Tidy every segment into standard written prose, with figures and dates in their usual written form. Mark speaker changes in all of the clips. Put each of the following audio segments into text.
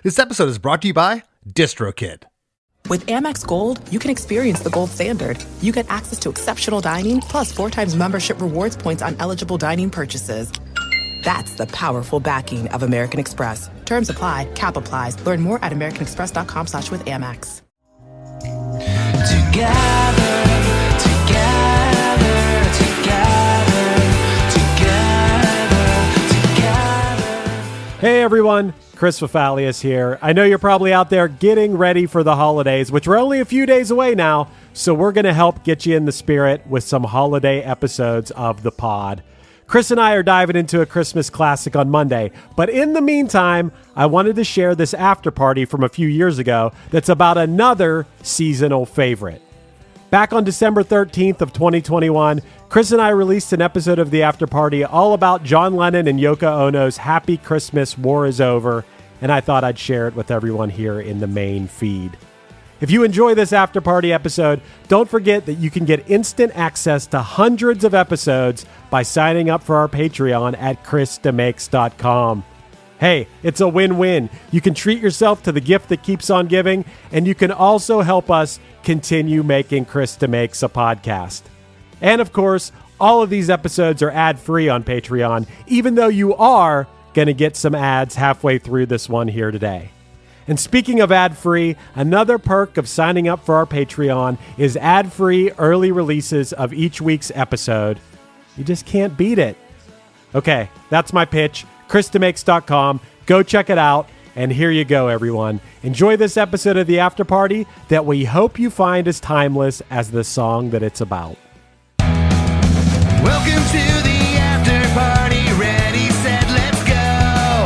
Speaker 1: This episode is brought to you by DistroKid.
Speaker 2: With Amex Gold, you can experience the gold standard. You get access to exceptional dining, plus 4 times membership rewards points on eligible dining purchases. That's the powerful backing of American Express. Terms apply. Cap applies. Learn more at americanexpress.com/withAmex.
Speaker 3: Together.
Speaker 4: Hey everyone, Chris Fafalius here. I know you're probably out there getting ready for the holidays, which we're only a few days away now, so we're going to help get you in the spirit with some holiday episodes of the pod. Chris and I are diving into a Christmas classic on Monday, but in the meantime, I wanted to share this after party from a few years ago that's about another seasonal favorite. Back on December 13th of 2021, Chris and I released an episode of the After Party all about John Lennon and Yoko Ono's Happy Christmas, War is Over, and I thought I'd share it with everyone here in the main feed. If you enjoy this After Party episode, don't forget that you can get instant access to hundreds of episodes by signing up for our Patreon at chrisdemakes.com. Hey, it's a win-win. You can treat yourself to the gift that keeps on giving, and you can also help us continue making Chris DeMakes a podcast. And of course, all of these episodes are ad-free on Patreon, even though you are going to get some ads halfway through this one here today. And speaking of ad-free, another perk of signing up for our Patreon is ad-free early releases of each week's episode. You just can't beat it. Okay, that's my pitch. chrisdemakes.com. Go check it out. And here you go, everyone. Enjoy this episode of the After Party that we hope you find as timeless as the song that it's about.
Speaker 3: Welcome to the after party. Ready, set, let's go.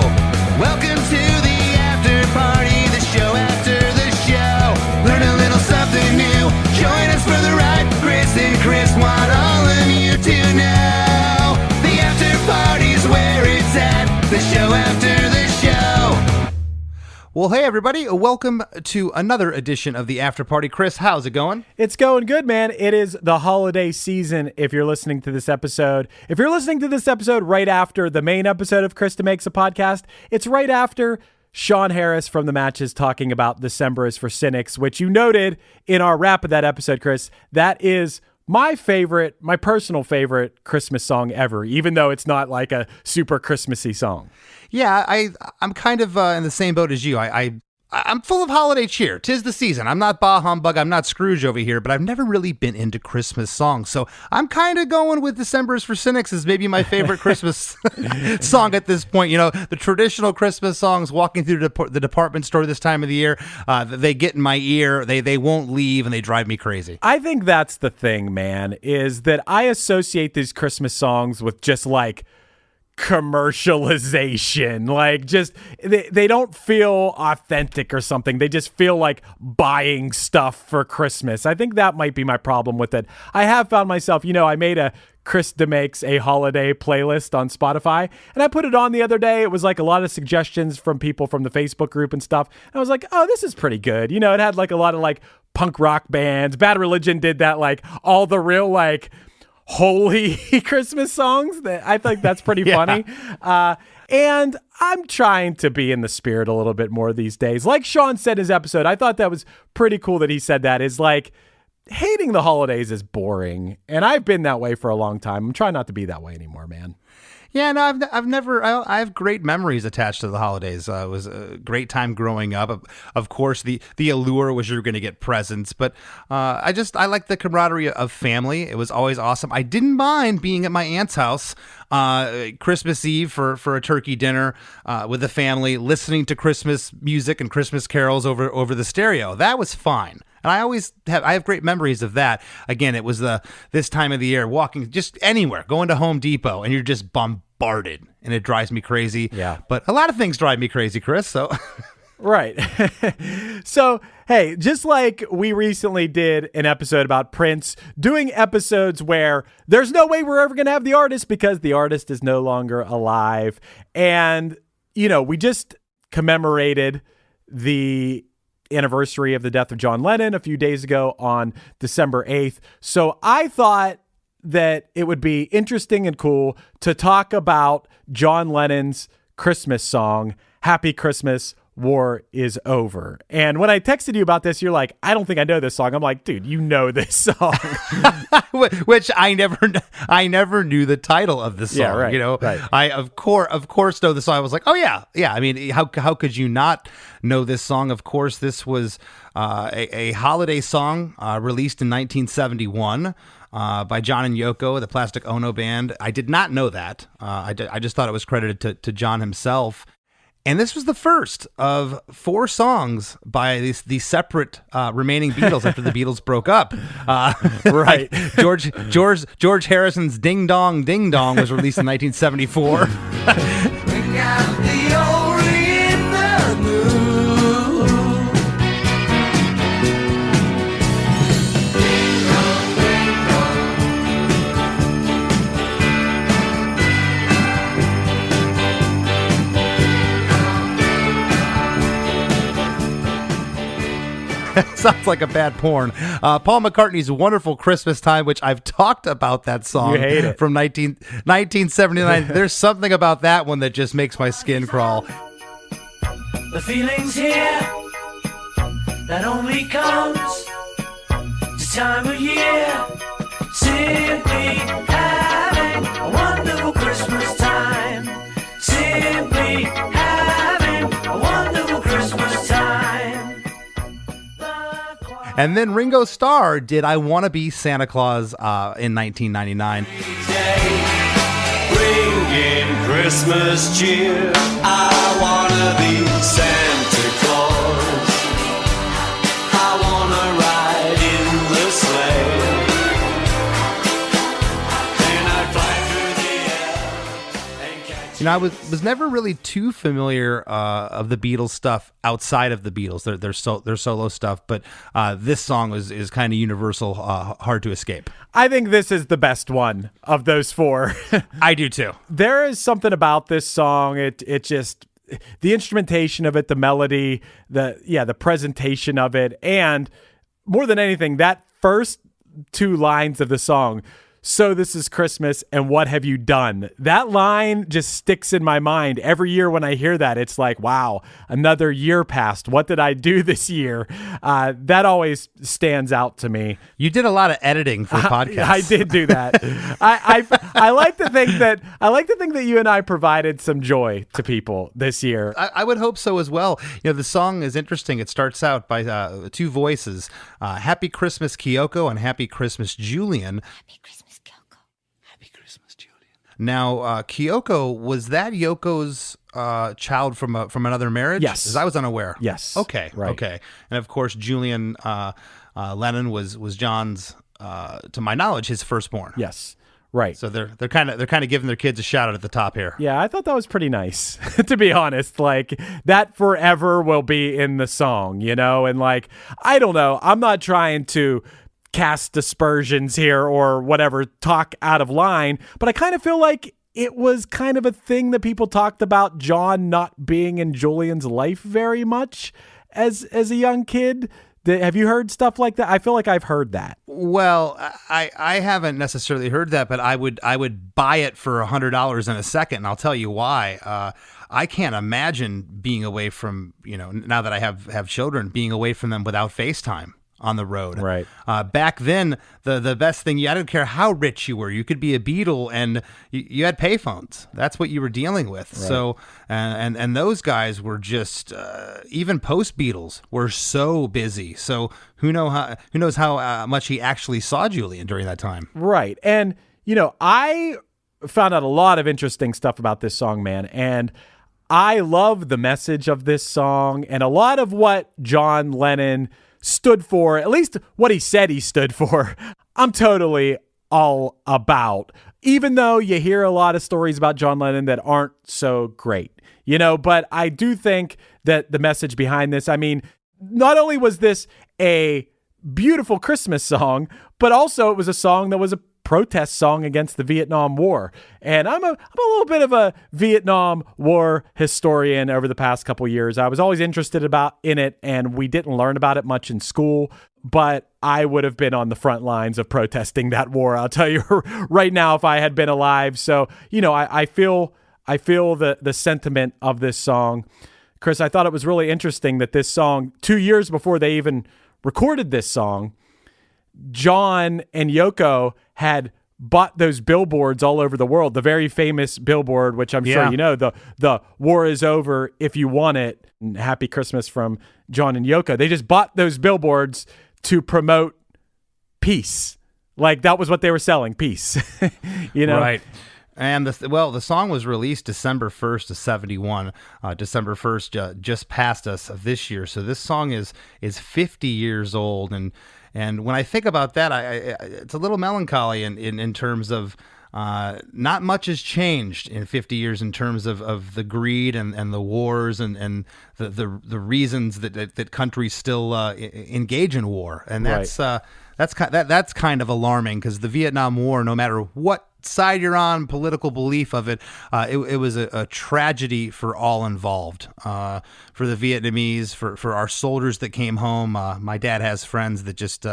Speaker 3: Welcome to the after party, the show after the show. Learn a little something new. Join us for the ride. Chris and Chris want all of you to know. The after party's where it's at. The show after the show.
Speaker 1: Well, hey, everybody. Welcome to another edition of the After Party. Chris, how's it going?
Speaker 4: It's going good, man. It is the holiday season if you're listening to this episode. If you're listening to this episode right after the main episode of Chris DeMakes a Podcast, it's right after Sean Harris from The Matches talking about December is for Cynics, which you noted in our wrap of that episode, Chris. That is my personal favorite Christmas song ever, even though it's not like a super Christmassy song.
Speaker 1: Yeah, I'm kind of in the same boat as you. I'm full of holiday cheer. 'Tis the season. I'm not bah humbug. I'm not Scrooge over here, but I've never really been into Christmas songs. So I'm kind of going with December is for Cynics as maybe my favorite Christmas song at this point. You know, the traditional Christmas songs, walking through the department store this time of the year, they get in my ear. They won't leave, and they drive me crazy.
Speaker 4: I think that's the thing, man, is that I associate these Christmas songs with just like commercialization. Like, just they don't feel authentic or something. They just feel like buying stuff for Christmas. I think that might be my problem with it. I have found myself, I made a Chris DeMakes a holiday playlist on Spotify, and I put it on the other day. It was like a lot of suggestions from people from the Facebook group and stuff. And I was like, oh, this is pretty good. It had like a lot of like punk rock bands. Bad Religion did that, like all the real like holy Christmas songs. That I think that's pretty funny. And I'm trying to be in the spirit a little bit more these days. Like Sean said in his episode, I thought that was pretty cool that he said that, is like, hating the holidays is boring. And I've been that way for a long time. I'm trying not to be that way anymore, man.
Speaker 1: Yeah, no, I have great memories attached to the holidays. It was a great time growing up. Of course, the allure was you're going to get presents, but I like the camaraderie of family. It was always awesome. I didn't mind being at my aunt's house Christmas Eve for a turkey dinner with the family, listening to Christmas music and Christmas carols over the stereo. That was fine. And I have great memories of that. Again, it was this time of the year, walking just anywhere, going to Home Depot, and you're just bombarded, and it drives me crazy.
Speaker 4: Yeah.
Speaker 1: But a lot of things drive me crazy, Chris, so...
Speaker 4: Right. So, hey, just like we recently did an episode about Prince, doing episodes where there's no way we're ever going to have the artist because the artist is no longer alive. And, we just commemorated the anniversary of the death of John Lennon a few days ago on December 8th. So I thought that it would be interesting and cool to talk about John Lennon's Christmas song, Happy Christmas, war is over. And when I texted you about this, you're like, I don't think I know this song. I'm like, dude, you know this song.
Speaker 1: Which I never knew the title of the song.
Speaker 4: Yeah, right,
Speaker 1: you know,
Speaker 4: right.
Speaker 1: I of course know the song. I was like, oh yeah. I mean, how could you not know this song? Of course, this was a holiday song released in 1971 by John and Yoko, the Plastic Ono Band. I did not know that. I just thought it was credited to John himself. And this was the first of 4 songs by these separate remaining Beatles after the Beatles broke up.
Speaker 4: Right.
Speaker 1: George Harrison's Ding Dong Ding Dong was released in 1974. Sounds like a bad porn. Paul McCartney's Wonderful Christmas Time, which I've talked about that song.
Speaker 4: You hate it.
Speaker 1: From 1979. There's something about that one that just makes my skin crawl.
Speaker 5: The feeling's here that only comes this time of year. Simply having a wonderful Christmas time. Simply having a wonderful Christmas time.
Speaker 1: And then Ringo Starr did I Wanna Be Santa Claus in 1999.
Speaker 5: Bringing Christmas cheer. I wanna be Santa Claus. I wanna ride in the sleigh. Then I fly through the air and catch.
Speaker 1: You know, I was never really too familiar of the Beatles stuff outside of the Beatles, their solo stuff, but this song is kind of universal, hard to escape.
Speaker 4: I think this is the best one of those 4.
Speaker 1: I do too.
Speaker 4: There is something about this song. It just, the instrumentation of it, the melody, the presentation of it, and more than anything, that first 2 lines of the song. So this is Christmas, and what have you done? That line just sticks in my mind. Every year when I hear that, it's like, wow, another year passed. What did I do this year? That always stands out to me.
Speaker 1: You did a lot of editing for podcasts.
Speaker 4: I did do that. I like to think that you and I provided some joy to people this year.
Speaker 1: I would hope so as well. You know, the song is interesting. It starts out by 2 voices, Happy Christmas Kyoko and Happy Christmas Julian.
Speaker 6: Happy Christmas, Kyoko.
Speaker 3: Happy Christmas, Julian.
Speaker 1: Now, Kyoko, was that Yoko's child from another marriage?
Speaker 4: Yes.
Speaker 1: 'Cause I was unaware.
Speaker 4: Yes.
Speaker 1: Okay.
Speaker 4: Right.
Speaker 1: Okay. And of course, Julian Lennon was John's, to my knowledge, his firstborn.
Speaker 4: Yes. Right.
Speaker 1: So they're kind of giving their kids a shout out at the top here.
Speaker 4: Yeah, I thought that was pretty nice, to be honest. Like, that forever will be in the song, you know? And like, I don't know. I'm not trying to cast aspersions here or whatever, talk out of line, but I kind of feel like it was kind of a thing that people talked about John not being in Julian's life very much as a young kid. Have you heard stuff like that? I feel like I've heard that.
Speaker 1: Well, I haven't necessarily heard that, but I would buy it for $100 in a second, and I'll tell you why. I can't imagine being away from, you know, now that I have children, being away from them without FaceTime on the road.
Speaker 4: Right.
Speaker 1: Back then, the best thing, I don't care how rich you were, you could be a Beatle and you had payphones. That's what you were dealing with.
Speaker 4: Right.
Speaker 1: So, and those guys were just, even post Beatles were so busy. So who knows how much he actually saw Julian during that time.
Speaker 4: Right. And, you know, I found out a lot of interesting stuff about this song, man. And I love the message of this song and a lot of what John Lennon stood for, at least what he said he stood for, I'm totally all about, even though you hear a lot of stories about John Lennon that aren't so great, you know, but I do think that the message behind this, I mean, not only was this a beautiful Christmas song, but also it was a song that was a protest song against the Vietnam War. And I'm a little bit of a Vietnam War historian over the past couple years. I was always interested in it, and we didn't learn about it much in school, but I would have been on the front lines of protesting that war, I'll tell you right now, if I had been alive. So, you know, I feel the sentiment of this song. Chris, I thought it was really interesting that this song, 2 years before they even recorded this song, John and Yoko had bought those billboards all over the world. The very famous billboard, which I'm sure you know, the war is over if you want it, and Happy Christmas from John and Yoko. They just bought those billboards to promote peace. Like that was what they were selling, peace. You know?
Speaker 1: Right. And the song was released December 1st of 71. December 1st just passed us of this year. So this song is 50 years old. And when I think about that, it's a little melancholy in terms of not much has changed in 50 years in terms of the greed and the wars and the reasons that countries still engage in war. And that's kind of alarming, because the Vietnam War, no matter what side you're on, political belief of it, it was a tragedy for all involved. For the Vietnamese, for our soldiers that came home. My dad has friends that just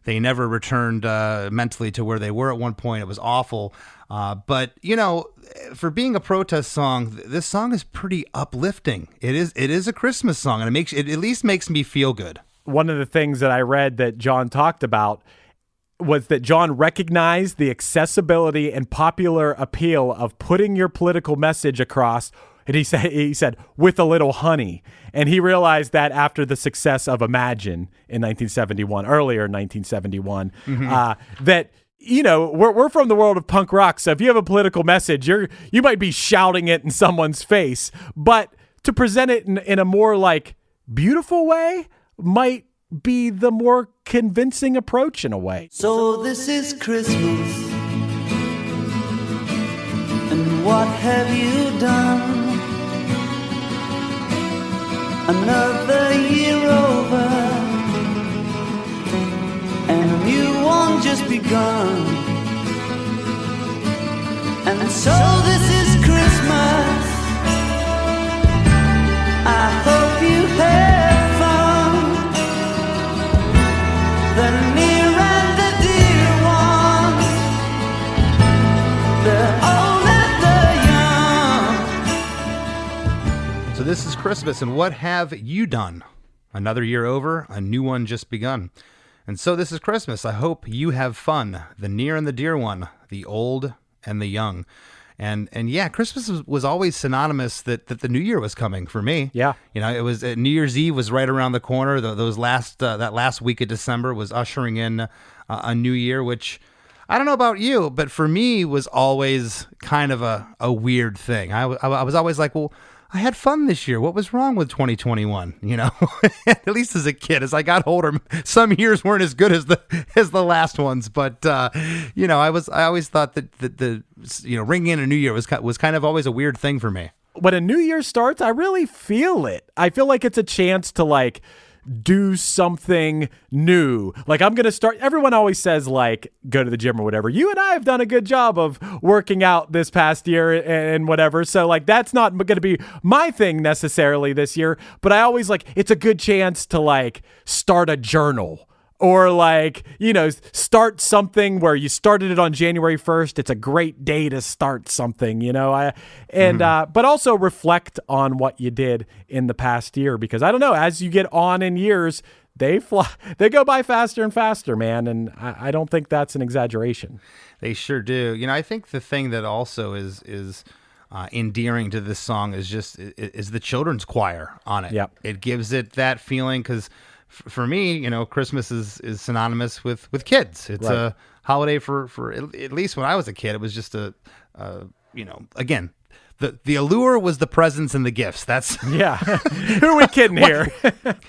Speaker 1: they never returned mentally to where they were at one point. It was awful. But you know, for being a protest song, this song is pretty uplifting. It is a Christmas song, and it at least makes me feel good.
Speaker 4: One of the things that I read that John talked about was that John recognized the accessibility and popular appeal of putting your political message across, and he said with a little honey. And he realized that after the success of Imagine in 1971, earlier in 1971, that, you know, we're from the world of punk rock. So if you have a political message, you might be shouting it in someone's face, but to present it in a more like beautiful way might be the more convincing approach in a way.
Speaker 3: So this is Christmas, and what have you done? Another year over, and a new one just begun. And so this is Christmas. I hope you have fun. The near and the dear ones, the old and the young.
Speaker 1: So this is Christmas, and what have you done? Another year over, a new one just begun. And so this is Christmas. I hope you have fun. The near and the dear one, the old and the young. And yeah, Christmas was always synonymous that the New Year was coming for me.
Speaker 4: Yeah.
Speaker 1: You know, it was New Year's Eve was right around the corner. That last week of December was ushering in a new year, which I don't know about you, but for me was always kind of a weird thing. I was always like, well, I had fun this year. What was wrong with 2021? You know, at least as a kid. As I got older, some years weren't as good as the last ones. But you know, I always thought that the ringing in a new year was kind of always a weird thing for me.
Speaker 4: When a new year starts, I really feel it. I feel like it's a chance to like do something new. Like I'm going to start, everyone always says like, go to the gym or whatever. You and I have done a good job of working out this past year and whatever. So like, that's not going to be my thing necessarily this year, but I always like, it's a good chance to like start a journal. Or like, you know, start something where you started it on January 1st. It's a great day to start something, you know. But also reflect on what you did in the past year, because I don't know, as you get on in years, they go by faster and faster, man. And I don't think that's an exaggeration.
Speaker 1: They sure do. You know, I think the thing that also is endearing to this song is the children's choir on it.
Speaker 4: Yep.
Speaker 1: It gives it that feeling, because for me, you know, Christmas is synonymous with kids. It's
Speaker 4: right.
Speaker 1: a holiday for at least when I was a kid. It was just again, the allure was the presents and the gifts. That's
Speaker 4: yeah. Who are we kidding here?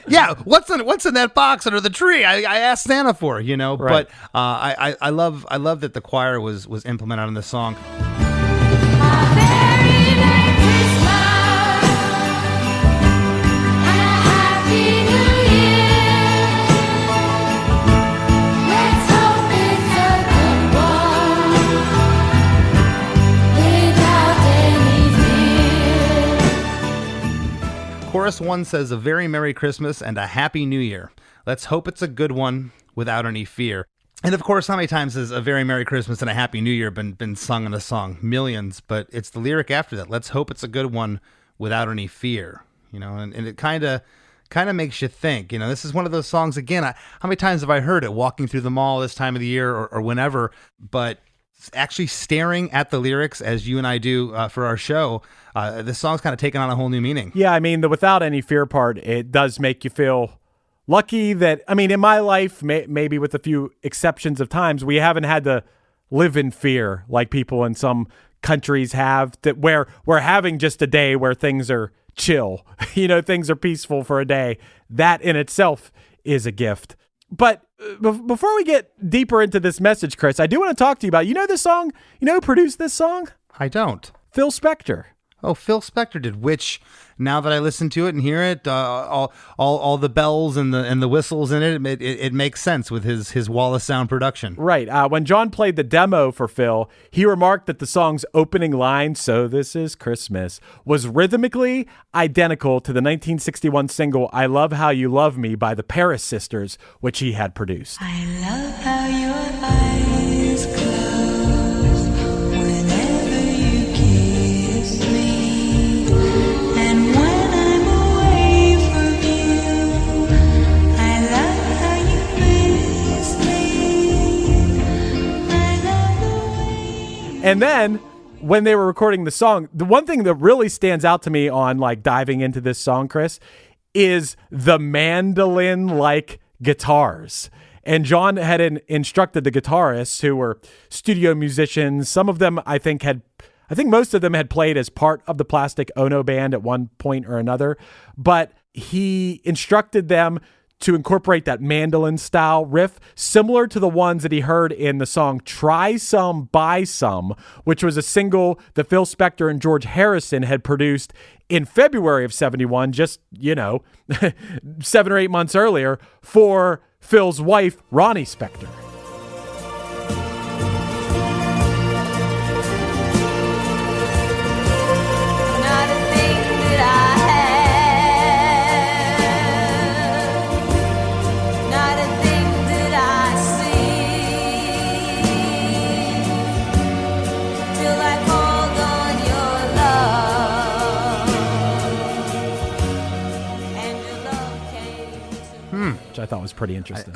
Speaker 1: Yeah, what's in that box under the tree? I asked Santa for, you know.
Speaker 4: Right.
Speaker 1: But I love that the choir was implemented on the song. Chorus 1 says, a very Merry Christmas and a Happy New Year. Let's hope it's a good one without any fear. And of course, how many times has a very Merry Christmas and a Happy New Year been sung in a song? Millions, but it's the lyric after that. Let's hope it's a good one without any fear. and it kind of makes you think. This is one of those songs, again, how many times have I heard it walking through the mall this time of the year or whenever, but actually staring at the lyrics as you and I do for our show, this song's kind of taken on a whole new meaning.
Speaker 4: Yeah, I mean, the without any fear part, it does make you feel lucky that, in my life, maybe with a few exceptions of times, we haven't had to live in fear like people in some countries have, that where we're having just a day where things are chill, things are peaceful for a day. That in itself is a gift. But before we get deeper into this message, Chris, I do want to talk to you about, this song, who produced this song?
Speaker 1: I don't.
Speaker 4: Phil Spector.
Speaker 1: Oh, Phil Spector did, which now that I listen to it and hear it, all the bells and the whistles in it makes sense with his wall of sound production.
Speaker 4: Right. When John played the demo for Phil, he remarked that the song's opening line, "So This Is Christmas," was rhythmically identical to the 1961 single "I Love How You Love Me" by the Paris Sisters, which he had produced.
Speaker 6: I love how your eyes close whenever you kiss me, and when I'm away from you, I love how you miss me. I love the way.
Speaker 4: And then when they were recording the song, the one thing that really stands out to me on diving into this song, Chris, is the mandolin-like guitars. And John had instructed the guitarists, who were studio musicians. Some of them, I think most of them had played as part of the Plastic Ono band at one point or another. But he instructed them to incorporate that mandolin style riff, similar to the ones that he heard in the song "Try Some, Buy Some," which was a single that Phil Spector and George Harrison had produced in February of '71, just, 7 or 8 months earlier, for Phil's wife, Ronnie Spector.
Speaker 6: Not a thing that I have, not a thing that I see, till I called on your love, and your love came to me.
Speaker 4: Which I thought was pretty interesting.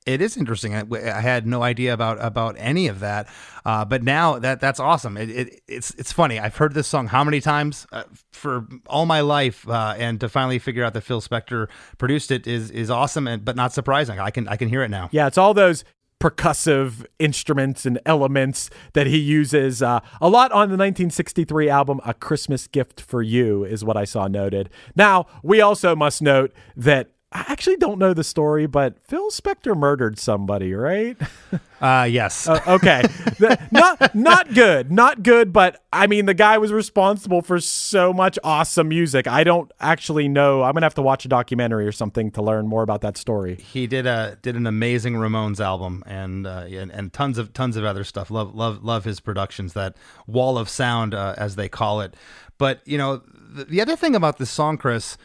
Speaker 1: It is interesting. I had no idea about any of that, but now that's awesome. It's funny. I've heard this song how many times for all my life, and to finally figure out that Phil Spector produced it is awesome, but not surprising. I can hear it now.
Speaker 4: Yeah, it's all those percussive instruments and elements that he uses a lot on the 1963 album "A Christmas Gift for You" is what I saw noted. Now, we also must note that I actually don't know the story, but Phil Spector murdered somebody, right?
Speaker 1: Yes.
Speaker 4: Okay. Not good, but the guy was responsible for so much awesome music. I don't actually know. I'm going to have to watch a documentary or something to learn more about that story.
Speaker 1: He did an amazing Ramones album and tons of other stuff. Love his productions, that wall of sound, as they call it. But, the other thing about this song, Chris,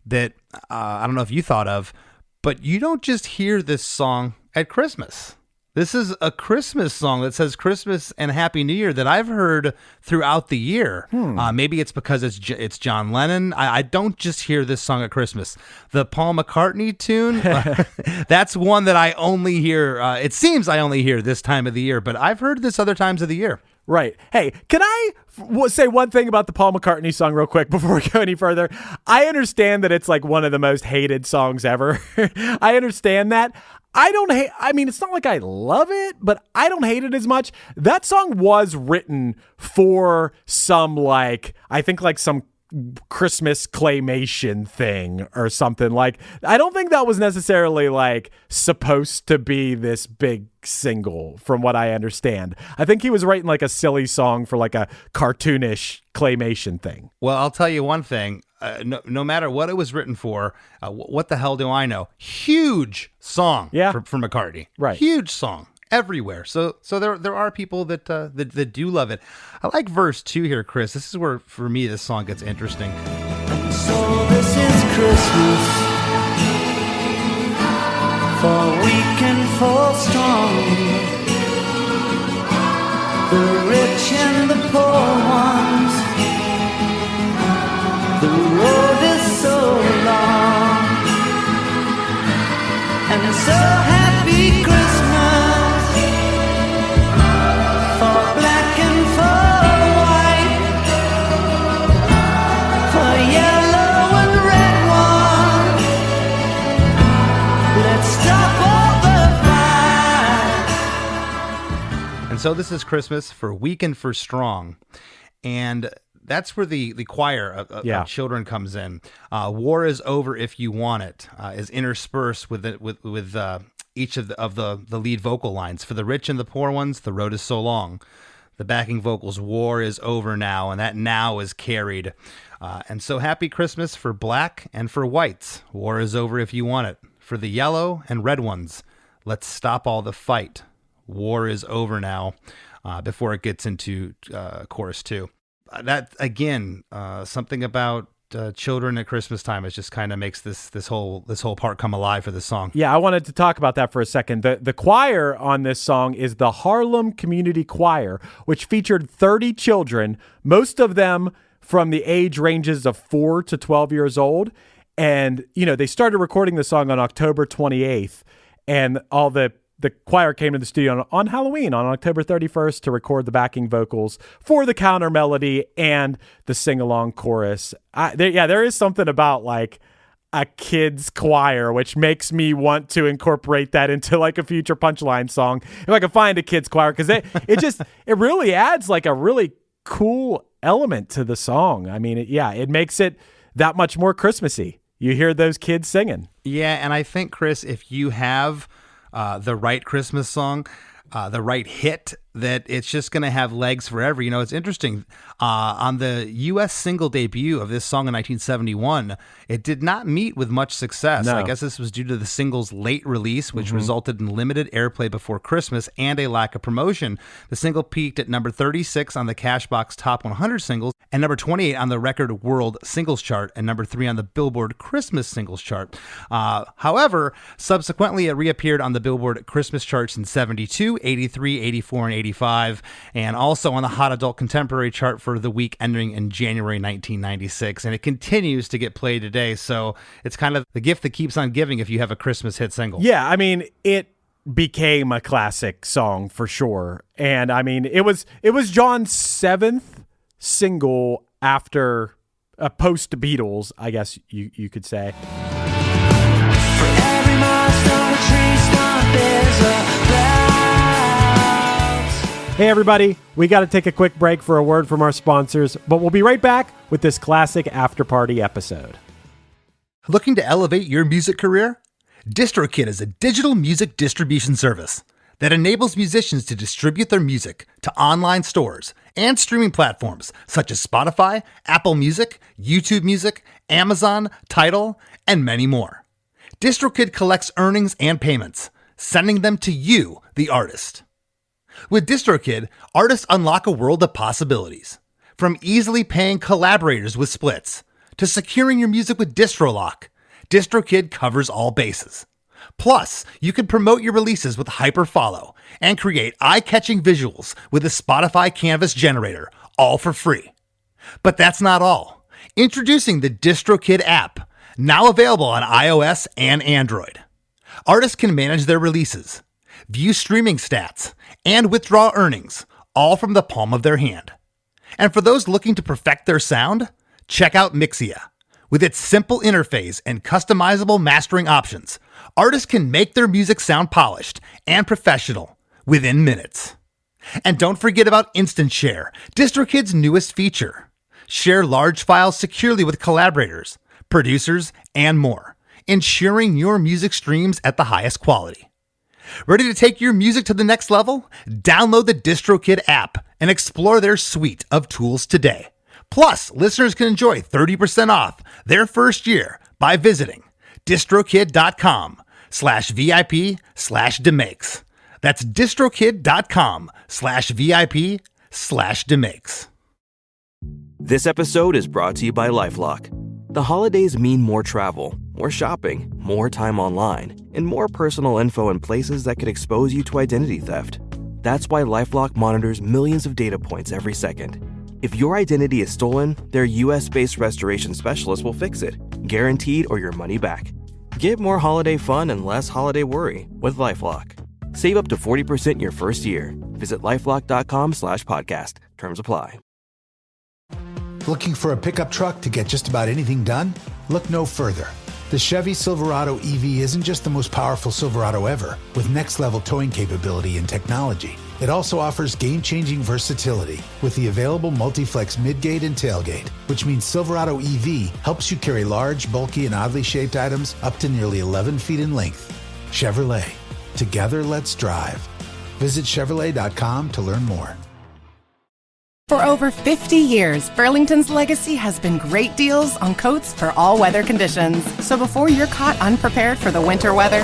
Speaker 1: that I don't know if you thought of, but you don't just hear this song at Christmas. This is a Christmas song that says Christmas and Happy New Year that I've heard throughout the year. Maybe it's because it's John Lennon. I don't just hear this song at Christmas. The Paul McCartney tune, that's one that I only hear. It seems I only hear this time of the year, but I've heard this other times of the year.
Speaker 4: Right. Hey, can I say one thing about the Paul McCartney song real quick before we go any further? I understand that it's one of the most hated songs ever. I understand that. I don't hate, it's not like I love it, but I don't hate it as much. That song was written for some some Christmas claymation thing or something. I don't think that was necessarily supposed to be this big single, from what I understand. I think he was writing a silly song for a cartoonish claymation thing.
Speaker 1: Well, I'll tell you one thing. No matter what it was written for, what the hell do I know? Huge song for McCartney.
Speaker 4: Right.
Speaker 1: Huge song everywhere. So there are people that do love it. I like verse 2 here, Chris. This is where, for me, this song gets interesting.
Speaker 3: So this is Christmas, for weak and for strong, the rich and the poor ones. The road is so
Speaker 1: So this is Christmas for Weak and for Strong. And that's where the choir of children comes in. War is over if you want it is interspersed with each of the lead vocal lines. For the rich and the poor ones, the road is so long. The backing vocals, war is over now, and that now is carried. And so happy Christmas for black and for whites. War is over if you want it. For the yellow and red ones, let's stop all the fight. War is over now, before it gets into chorus 2. That, again, something about children at Christmas time, it just kind of makes this whole part come alive for this song.
Speaker 4: Yeah, I wanted to talk about that for a second. The choir on this song is the Harlem Community Choir, which featured 30 children, most of them from the age ranges of 4 to 12 years old. And, they started recording the song on October 28th, and all the choir came to the studio on Halloween, on October 31st, to record the backing vocals for the counter melody and the sing-along chorus. There is something about like a kid's choir, which makes me want to incorporate that into like a future Punchline song. If I can find a kid's choir, because it really adds like a really cool element to the song. I mean, it makes it that much more Christmassy. You hear those kids singing.
Speaker 1: Yeah, and I think, Chris, if you have the right Christmas song, the right hit, that it's just going to have legs forever. It's interesting. On the U.S. single debut of this song in 1971, it did not meet with much success.
Speaker 4: No.
Speaker 1: I guess this was due to the single's late release, which resulted in limited airplay before Christmas and a lack of promotion. The single peaked at number 36 on the Cashbox Top 100 singles and number 28 on the Record World Singles Chart and number 3 on the Billboard Christmas Singles Chart. However, subsequently it reappeared on the Billboard Christmas charts in 72, 83, 84, and 85, and also on the Hot Adult Contemporary chart for the week ending in January 1996, and it continues to get played today. So it's kind of the gift that keeps on giving if you have a Christmas hit single.
Speaker 4: Yeah, I mean, it became a classic song for sure, and I mean, it was John's 7th single after post Beatles, I guess you could say.
Speaker 3: For every milestone, a tree stump is a cloud.
Speaker 4: Hey everybody, we got to take a quick break for a word from our sponsors, but we'll be right back with this classic after party episode.
Speaker 1: Looking to elevate your music career? DistroKid is a digital music distribution service that enables musicians to distribute their music to online stores and streaming platforms such as Spotify, Apple Music, YouTube Music, Amazon, Tidal, and many more. DistroKid collects earnings and payments, sending them to you, the artist. With DistroKid, artists unlock a world of possibilities. From easily paying collaborators with splits to securing your music with DistroLock, DistroKid covers all bases. Plus, you can promote your releases with Hyperfollow and create eye-catching visuals with a Spotify Canvas generator, all for free. But that's not all. Introducing the DistroKid app, now available on iOS and Android. Artists can manage their releases, view streaming stats, and withdraw earnings, all from the palm of their hand. And for those looking to perfect their sound, check out Mixia. With its simple interface and customizable mastering options, artists can make their music sound polished and professional within minutes. And don't forget about Instant Share, DistroKid's newest feature. Share large files securely with collaborators, producers, and more, ensuring your music streams at the highest quality. Ready to take your music to the next level? Download the DistroKid app and explore their suite of tools today. Plus, listeners can enjoy 30% off their first year by visiting distrokid.com/VIP/DeMakes. That's distrokid.com/VIP/DeMakes.
Speaker 7: This episode is brought to you by LifeLock. The holidays mean more travel, more shopping, more time online, and more personal info in places that could expose you to identity theft. That's why LifeLock monitors millions of data points every second. If your identity is stolen, their US-based restoration specialist will fix it, guaranteed or your money back. Get more holiday fun and less holiday worry with LifeLock. Save up to 40% your first year. Visit LifeLock.com/podcast. Terms apply.
Speaker 8: Looking for a pickup truck to get just about anything done? Look no further. The Chevy Silverado EV isn't just the most powerful Silverado ever, with next-level towing capability and technology. It also offers game-changing versatility with the available multi-flex midgate and tailgate, which means Silverado EV helps you carry large, bulky, and oddly shaped items up to nearly 11 feet in length. Chevrolet. Together, let's drive. Visit Chevrolet.com to learn more.
Speaker 9: For over 50 years, Burlington's legacy has been great deals on coats for all weather conditions. So before you're caught unprepared for the winter weather,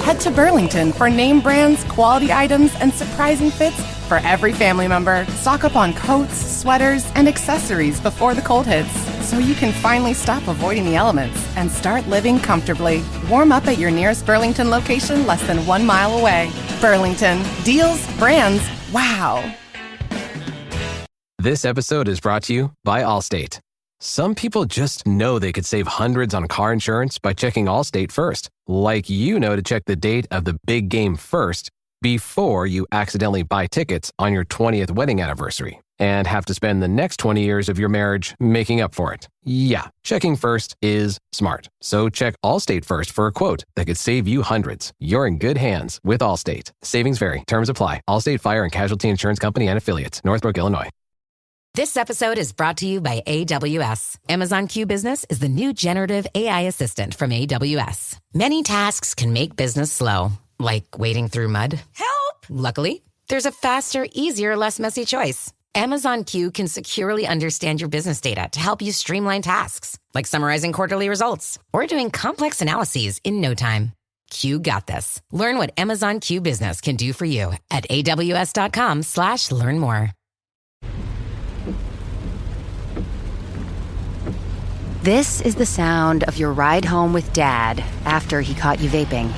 Speaker 9: head to Burlington for name brands, quality items, and surprising fits for every family member. Stock up on coats, sweaters, and accessories before the cold hits, so you can finally stop avoiding the elements and start living comfortably. Warm up at your nearest Burlington location less than 1 mile away. Burlington. Deals, brands, wow.
Speaker 10: This episode is brought to you by Allstate. Some people just know they could save hundreds on car insurance by checking Allstate first, like you know to check the date of the big game first before you accidentally buy tickets on your 20th wedding anniversary and have to spend the next 20 years of your marriage making up for it. Yeah, checking first is smart. So check Allstate first for a quote that could save you hundreds. You're in good hands with Allstate. Savings vary. Terms apply. Allstate Fire and Casualty Insurance Company and Affiliates. Northbrook, Illinois.
Speaker 11: This episode is brought to you by AWS. Amazon Q Business is the new generative AI assistant from AWS. Many tasks can make business slow, like wading through mud. Help! Luckily, there's a faster, easier, less messy choice. Amazon Q can securely understand your business data to help you streamline tasks, like summarizing quarterly results or doing complex analyses in no time. Q got this. Learn what Amazon Q Business can do for you at aws.com/learn more.
Speaker 12: This is the sound of your ride home with Dad after he caught you vaping.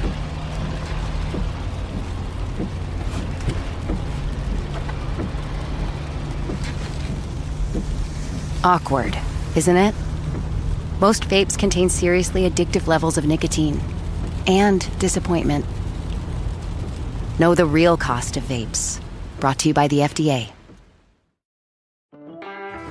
Speaker 12: Awkward, isn't it? Most vapes contain seriously addictive levels of nicotine and disappointment. Know the real cost of vapes. Brought to you by the FDA.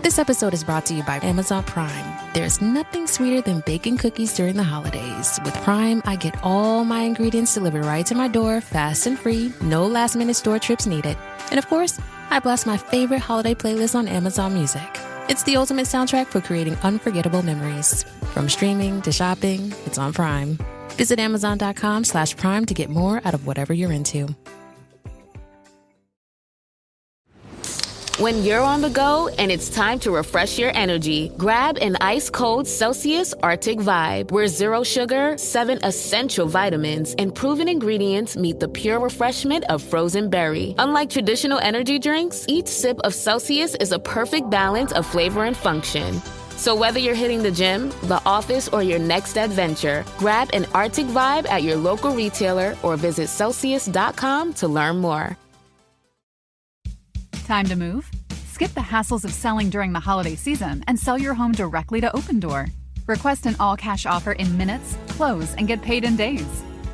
Speaker 13: This episode is brought to you by Amazon Prime. There's nothing sweeter than baking cookies during the holidays. With Prime, I get all my ingredients delivered right to my door, fast and free, no last-minute store trips needed. And of course, I blast my favorite holiday playlist on Amazon Music. It's the ultimate soundtrack for creating unforgettable memories. From streaming to shopping, it's on Prime. Visit Amazon.com/Prime to get more out of whatever you're into.
Speaker 14: When you're on the go and it's time to refresh your energy, grab an ice-cold Celsius Arctic Vibe, where 0 sugar, 7 essential vitamins, and proven ingredients meet the pure refreshment of frozen berry. Unlike traditional energy drinks, each sip of Celsius is a perfect balance of flavor and function. So whether you're hitting the gym, the office, or your next adventure, grab an Arctic Vibe at your local retailer or visit Celsius.com to learn more.
Speaker 15: Time to move? Skip the hassles of selling during the holiday season and sell your home directly to Opendoor. Request an all-cash offer in minutes, close, and get paid in days.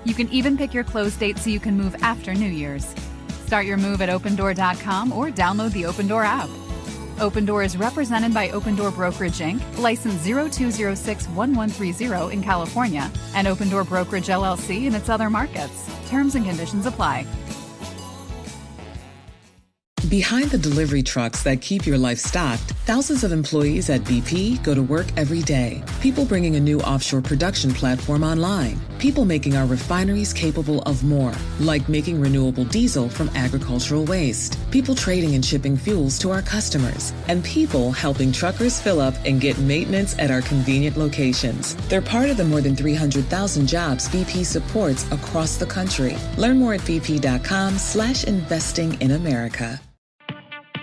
Speaker 15: You can even pick your close date so you can move after New Year's. Start your move at Opendoor.com or download the Opendoor app. Opendoor is represented by Opendoor Brokerage Inc., license 02061130 in California, and Opendoor Brokerage LLC in its other markets. Terms and conditions apply.
Speaker 16: Behind the delivery trucks that keep your life stocked, thousands of employees at BP go to work every day. People bringing a new offshore production platform online. People making our refineries capable of more, like making renewable diesel from agricultural waste. People trading and shipping fuels to our customers. And people helping truckers fill up and get maintenance at our convenient locations. They're part of the more than 300,000 jobs BP supports across the country. Learn more at bp.com/investing in America.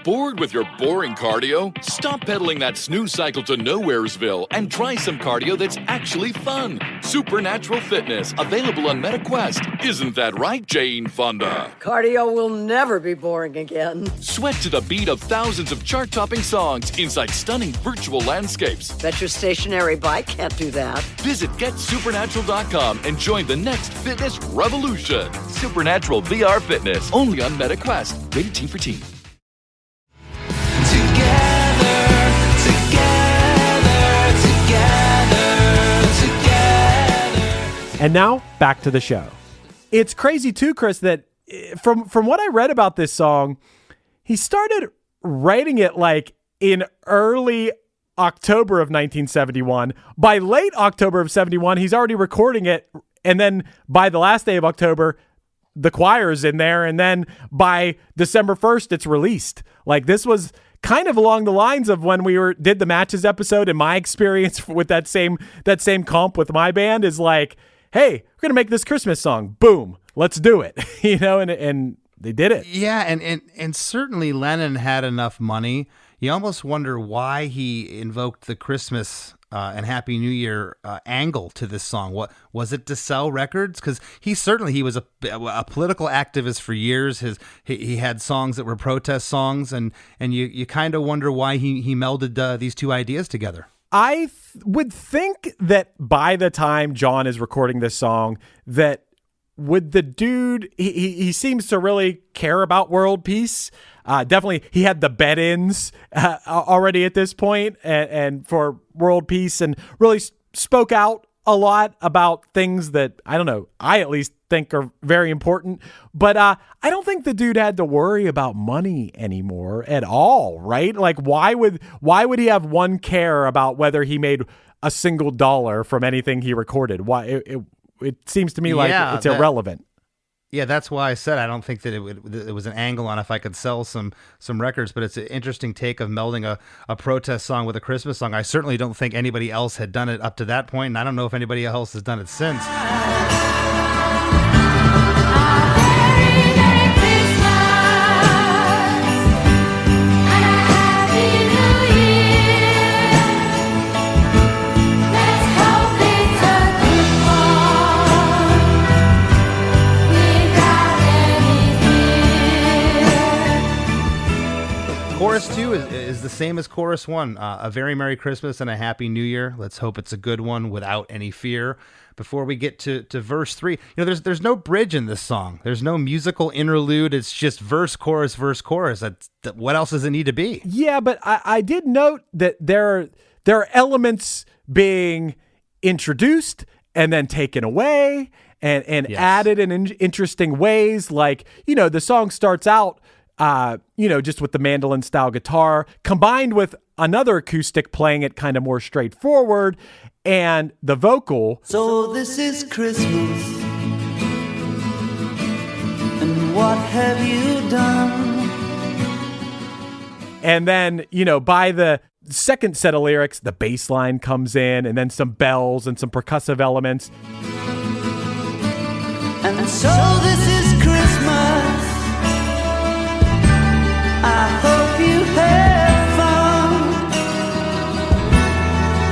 Speaker 17: Bored with your boring cardio? Stop pedaling that snooze cycle to Nowheresville and try some cardio that's actually fun. Supernatural Fitness, available on MetaQuest. Isn't that right, Jane Fonda?
Speaker 18: Cardio will never be boring again.
Speaker 17: Sweat to the beat of thousands of chart-topping songs inside stunning virtual landscapes.
Speaker 18: Bet your stationary bike can't do that.
Speaker 17: Visit GetSupernatural.com and join the next fitness revolution. Supernatural VR Fitness, only on MetaQuest. Rated Teen for Teen.
Speaker 3: Together,
Speaker 4: And now, back to the show. It's crazy too, Chris, that from what I read about this song, he started writing it like in early October of 1971. By late October of 71, he's already recording it. And then by the last day of October, the choir's in there. And then by December 1st, it's released. Like, this was kind of along the lines of when we did the Matches episode, and my experience with that same comp with my band is like, hey, we're going to make this Christmas song. Boom. Let's do it. And they did it.
Speaker 1: Yeah. And certainly Lennon had enough money. You almost wonder why he invoked the Christmas and Happy New Year angle to this song. What was it, to sell records? Because he was a political activist for years. He had songs that were protest songs, and you kind of wonder why he melded these two ideas together.
Speaker 4: I would think that by the time John is recording this song, that would the dude, he seems to really care about world peace. Definitely, he had the bed-ins already at this point, and for world peace, and really spoke out a lot about things that, I don't know, I at least think are very important. But I don't think the dude had to worry about money anymore at all, right? Like, why would he have one care about whether he made a single dollar from anything he recorded? Why it seems to me like it's irrelevant.
Speaker 1: Yeah, that's why I said I don't think that it was an angle on if I could sell some records, but it's an interesting take of melding a protest song with a Christmas song. I certainly don't think anybody else had done it up to that point, and I don't know if anybody else has done it since. Chorus 2 is the same as Chorus 1. A very Merry Christmas and a Happy New Year. Let's hope it's a good one without any fear. Before we get to verse 3, there's no bridge in this song. There's no musical interlude. It's just verse, chorus, verse, chorus. What else does it need to be?
Speaker 4: Yeah, but I did note that there are elements being introduced and then taken away and
Speaker 1: Yes.
Speaker 4: added in interesting ways. Like, the song starts out just with the mandolin style guitar combined with another acoustic playing it kind of more straightforward, and the vocal.
Speaker 3: So this is Christmas, and what have you done?
Speaker 4: And then, by the second set of lyrics, the bass line comes in, and then some bells and some percussive elements.
Speaker 3: And so this is Christmas, I hope you have fun,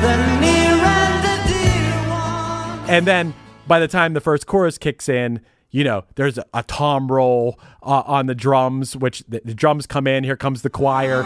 Speaker 3: the near and the dear one.
Speaker 4: And then by the time the first chorus kicks in, there's a tom roll on the drums, which the drums come in. Here comes the choir.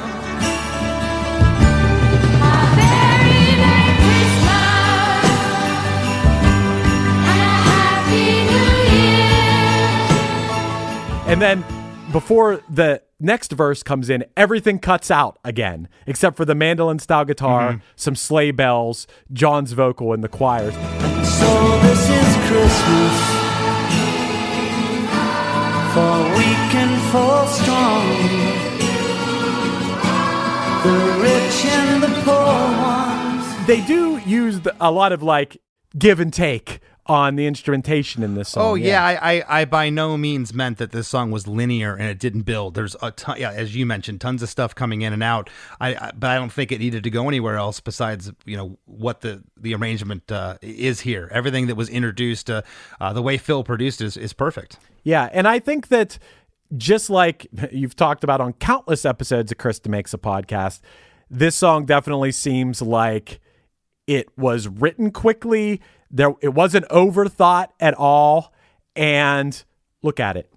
Speaker 4: And then before the next verse comes in, everything cuts out again, except for the mandolin style guitar, some sleigh bells, John's vocal, and the choirs.
Speaker 3: So this is Christmas, for weak and for strong, the rich and the poor ones.
Speaker 4: They do use a lot of give and take on the instrumentation in this song.
Speaker 1: Oh yeah, I by no means meant that this song was linear and it didn't build. There's a ton, as you mentioned, tons of stuff coming in and out. But I don't think it needed to go anywhere else besides what the arrangement is here. Everything that was introduced, the way Phil produced is perfect.
Speaker 4: Yeah, and I think that just like you've talked about on countless episodes of Chris DeMakes a Podcast, this song definitely seems like it was written quickly. It wasn't overthought at all. And look at it.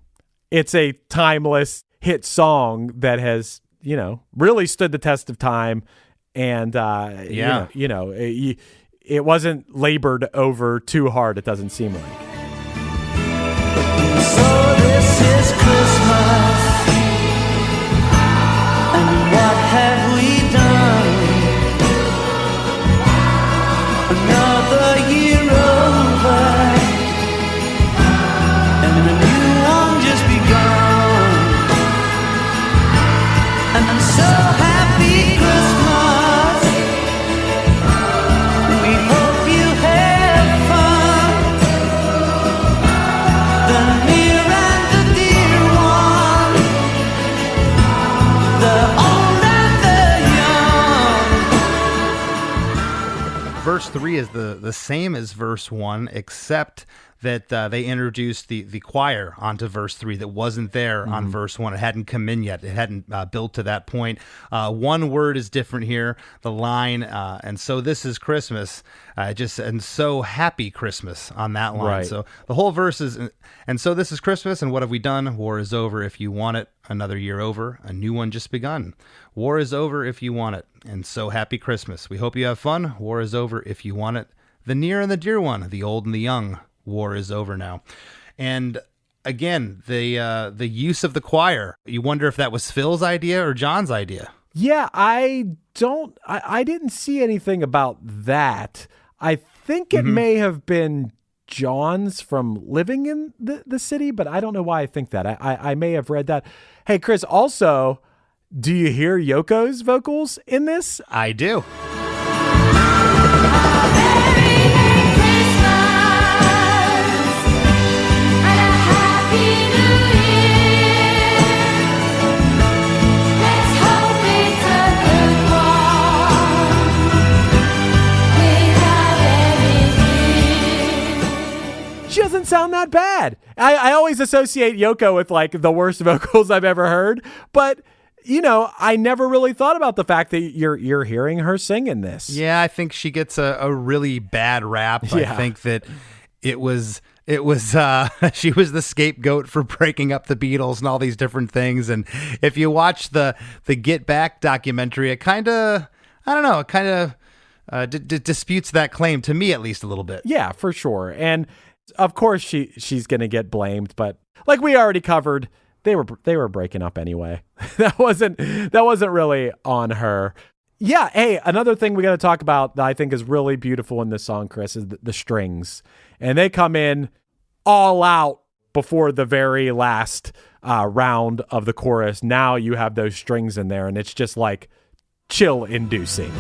Speaker 4: It's a timeless hit song that has, really stood the test of time. And, it wasn't labored over too hard, it doesn't seem like.
Speaker 3: So this is Christmas, and what have we done? Another year over,
Speaker 1: 3 is the same as verse 1, except that they introduced the choir onto verse 3 that wasn't there on verse 1. It hadn't come in yet. It hadn't built to that point. One word is different here, the line, and so this is Christmas, and so happy Christmas on that line.
Speaker 4: Right.
Speaker 1: So the whole verse is, and so this is Christmas, and what have we done? War is over if you want it. Another year over, a new one just begun. War is over if you want it, and so happy Christmas. We hope you have fun. War is over if you want it. The near and the dear one, the old and the young. War is over now. And again, the use of the choir, you wonder if that was Phil's idea or John's idea.
Speaker 4: Yeah, I didn't see anything about that. I think it may have been John's from living in the city, but I don't know why I think that. I may have read that. Hey, Chris, also, do you hear Yoko's vocals in this?
Speaker 1: I do.
Speaker 4: She doesn't sound that bad. I always associate Yoko with like the worst vocals I've ever heard, but you know, I never really thought about the fact that you're hearing her sing in this.
Speaker 1: Yeah, I think she gets a really bad rap.
Speaker 4: Yeah.
Speaker 1: I think that it was she was the scapegoat for breaking up the Beatles and all these different things. And if you watch the Get Back documentary, it kind of, I don't know, it kind of disputes that claim, to me at least, a little bit.
Speaker 4: Yeah, for sure. And of course she's going to get blamed, but like we already covered, they were breaking up anyway. that wasn't really on her. Yeah, hey, another thing we got to talk about that I think is really beautiful in this song, Chris, is the strings. And they come in all out before the very last round of the chorus. Now you have those strings in there, and it's just like chill-inducing.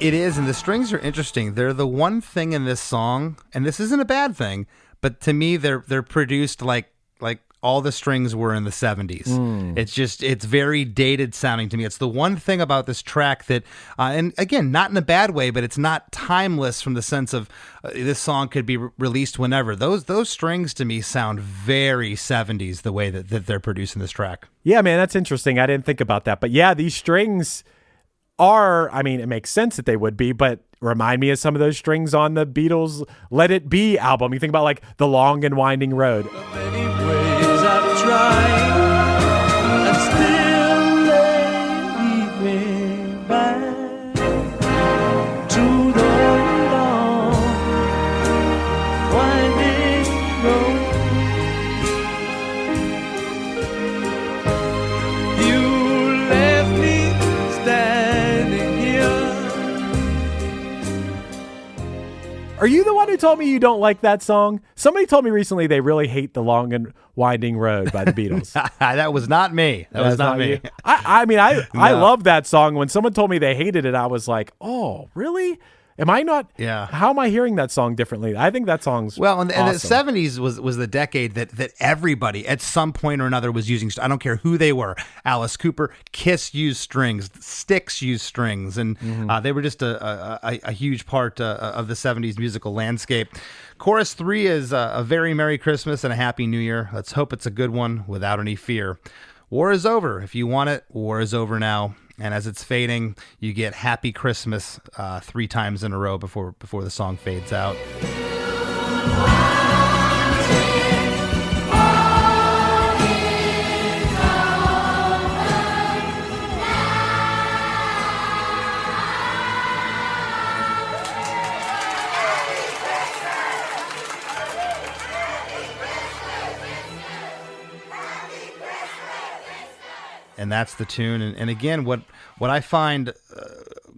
Speaker 1: It is, and the strings are interesting. They're the one thing in this song, and this isn't a bad thing, but to me, they're produced like all the strings were in the 70s. It's very dated sounding to me. It's the one thing about this track that, and again, not in a bad way, but it's not timeless from the sense of this song could be released whenever. Those strings to me sound very 70s the way that they're producing this track.
Speaker 4: Yeah, man, that's interesting. I didn't think about that. But yeah, these strings it makes sense that they would be, but remind me of some of those strings on the Beatles' Let It Be album. You think about like The Long and Winding Road.
Speaker 5: Many ways I've tried, and still they lead me back to the long winding road. You left me standing here.
Speaker 4: Are you the one who told me you don't like that song? Somebody told me recently they really hate The Long and Winding Road by the Beatles.
Speaker 1: That was not me. That was not me.
Speaker 4: I love that song. When someone told me they hated it, I was like, oh, really? Am I not?
Speaker 1: Yeah.
Speaker 4: How am I hearing that song differently? I think that song's
Speaker 1: well, and the
Speaker 4: awesome.
Speaker 1: 70s was the decade that everybody at some point or another was using. I don't care who they were. Alice Cooper, Kiss used strings, Styx used strings, and they were just a huge part of the 70s musical landscape. Chorus 3 is a very Merry Christmas and a Happy New Year. Let's hope it's a good one without any fear. War is over. If you want it, war is over now. And as it's fading, you get Happy Christmas 3 times in a row before the song fades out. And that's the tune. And again, what I find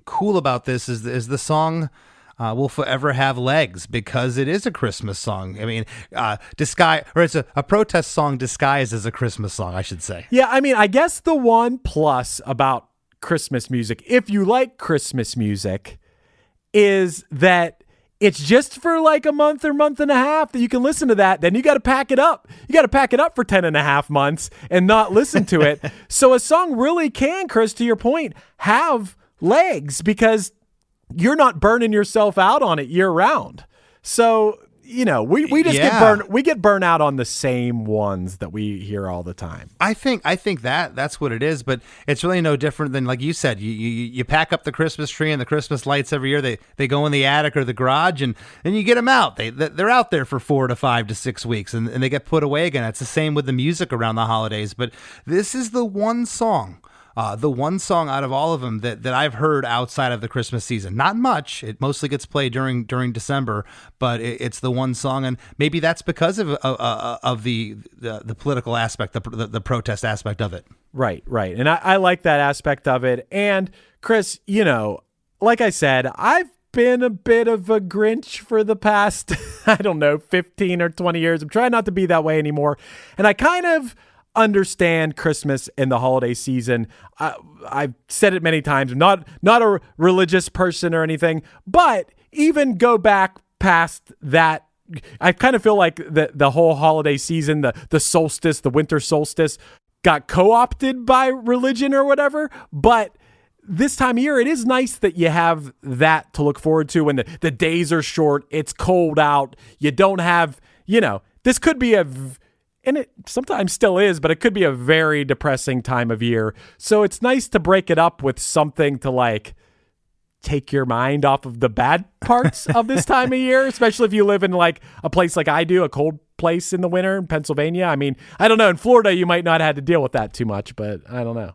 Speaker 1: cool about this is the song will forever have legs because it is a Christmas song. I mean, it's a protest song disguised as a Christmas song, I should say.
Speaker 4: Yeah, I mean, I guess the one plus about Christmas music, if you like Christmas music, is that it's just for like a month or month and a half that you can listen to that. Then you got to pack it up. You got to pack it up for 10 and a half months and not listen to it. So a song really can, Chris, to your point, have legs because you're not burning yourself out on it year round. So, you know, we just get burned out on the same ones that we hear all the time.
Speaker 1: I think that's what it is, but it's really no different than, like you said, you pack up the Christmas tree and the Christmas lights every year. They go in the attic or the garage, and then you get them out. They're out there for 4 to 5 to 6 weeks, and they get put away again. It's the same with the music around the holidays, but this is the one song out of all of them that I've heard outside of the Christmas season. Not much. It mostly gets played during December, but it's the one song, and maybe that's because of the political aspect, the protest aspect of it.
Speaker 4: Right. And I like that aspect of it. And Chris, you know, like I said, I've been a bit of a Grinch for the past, 15 or 20 years. I'm trying not to be that way anymore. And I kind of understand Christmas and the holiday season. I've said it many times. I'm not a religious person or anything, but even go back past that, I kind of feel like the whole holiday season, the solstice, the winter solstice, got co-opted by religion or whatever. But this time of year, it is nice that you have that to look forward to when the days are short, it's cold out, you don't have, this could be and it sometimes still is, but it could be a very depressing time of year. So it's nice to break it up with something to like take your mind off of the bad parts of this time of year, especially if you live in like a place like I do, a cold place in the winter in Pennsylvania. I mean, I don't know. In Florida, you might not have had to deal with that too much, but I don't know.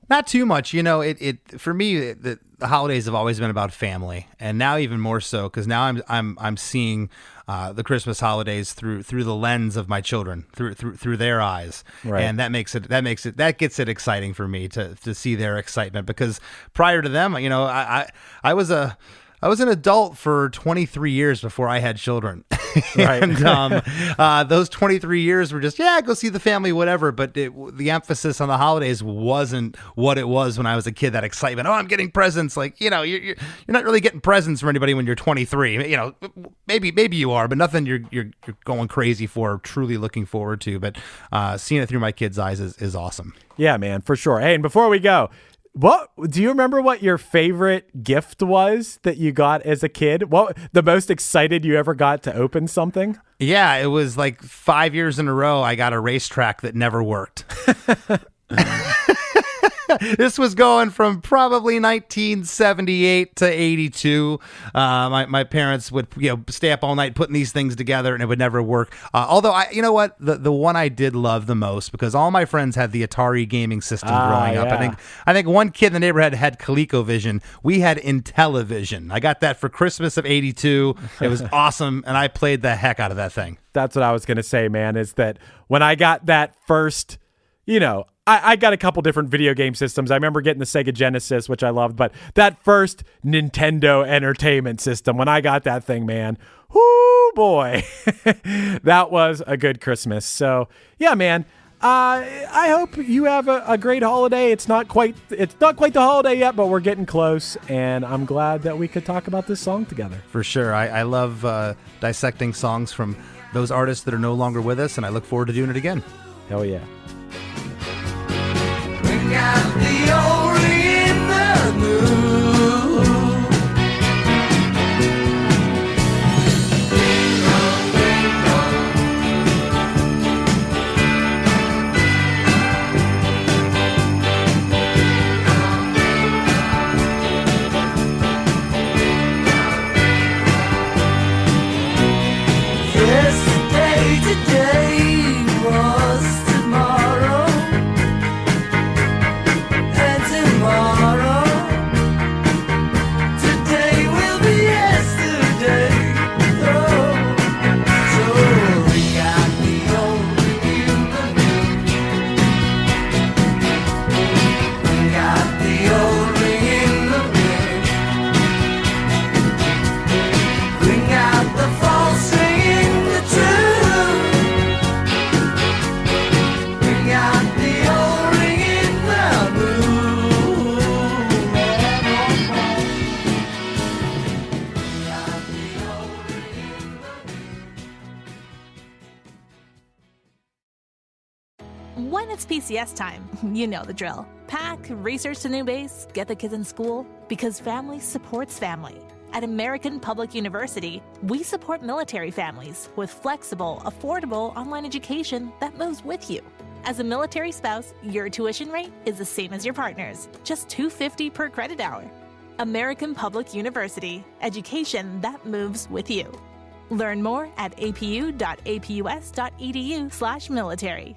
Speaker 1: Not too much. It for me, the holidays have always been about family, and now even more so because now I'm seeing the Christmas holidays through the lens of my children, through their eyes,
Speaker 4: right.
Speaker 1: And that gets it exciting for me to see their excitement, because prior to them, I was an adult for 23 years before I had children.
Speaker 4: Right.
Speaker 1: And those 23 years were just, go see the family, whatever. But the emphasis on the holidays wasn't what it was when I was a kid, that excitement. Oh, I'm getting presents. Like, you're not really getting presents from anybody when you're 23. Maybe you are, but nothing you're going crazy for, truly looking forward to. But seeing it through my kids' eyes is awesome.
Speaker 4: Yeah, man, for sure. Hey, and before we go, what do you remember what your favorite gift was that you got as a kid? What the most excited you ever got to open something?
Speaker 1: Yeah, it was like 5 years in a row I got a racetrack that never worked. This was going from probably 1978 to 82. My parents would stay up all night putting these things together, and it would never work. Although the one I did love the most, because all my friends had the Atari gaming system growing up. I think one kid in the neighborhood had ColecoVision. We had Intellivision. I got that for Christmas of 82. It was awesome, and I played the heck out of that thing.
Speaker 4: That's what I was gonna say, man. Is that when I got that first, I got a couple different video game systems. I remember getting the Sega Genesis, which I loved, but that first Nintendo Entertainment System, when I got that thing, man, whoo boy, that was a good Christmas. So yeah, man, I hope you have a great holiday. It's not quite the holiday yet, but we're getting close, and I'm glad that we could talk about this song together.
Speaker 1: For sure. I love dissecting songs from those artists that are no longer with us, and I look forward to doing it again.
Speaker 4: Hell yeah.
Speaker 3: Got the old in the moon. Yesterday, today was tomorrow. And
Speaker 19: When it's PCS time, you know the drill. Pack, research the new base, get the kids in school, because family supports family. At American Public University, we support military families with flexible, affordable online education that moves with you. As a military spouse, your tuition rate is the same as your partner's, just $250 per credit hour. American Public University, education that moves with you. Learn more at apu.apus.edu/military.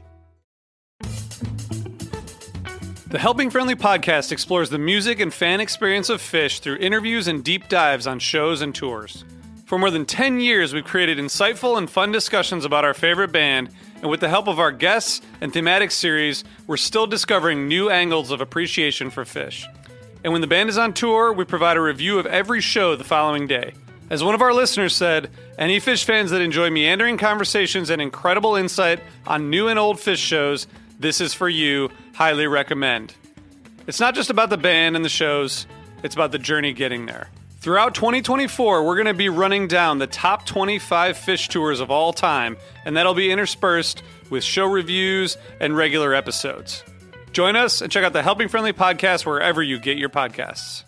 Speaker 20: The Helping Friendly podcast explores the music and fan experience of Phish through interviews and deep dives on shows and tours. For more than 10 years, we've created insightful and fun discussions about our favorite band, and with the help of our guests and thematic series, we're still discovering new angles of appreciation for Phish. And when the band is on tour, we provide a review of every show the following day. As one of our listeners said, any Phish fans that enjoy meandering conversations and incredible insight on new and old Phish shows, this is for you. Highly recommend. It's not just about the band and the shows, it's about the journey getting there. Throughout 2024, we're going to be running down the top 25 Phish tours of all time, and that'll be interspersed with show reviews and regular episodes. Join us and check out the Helping Friendly podcast wherever you get your podcasts.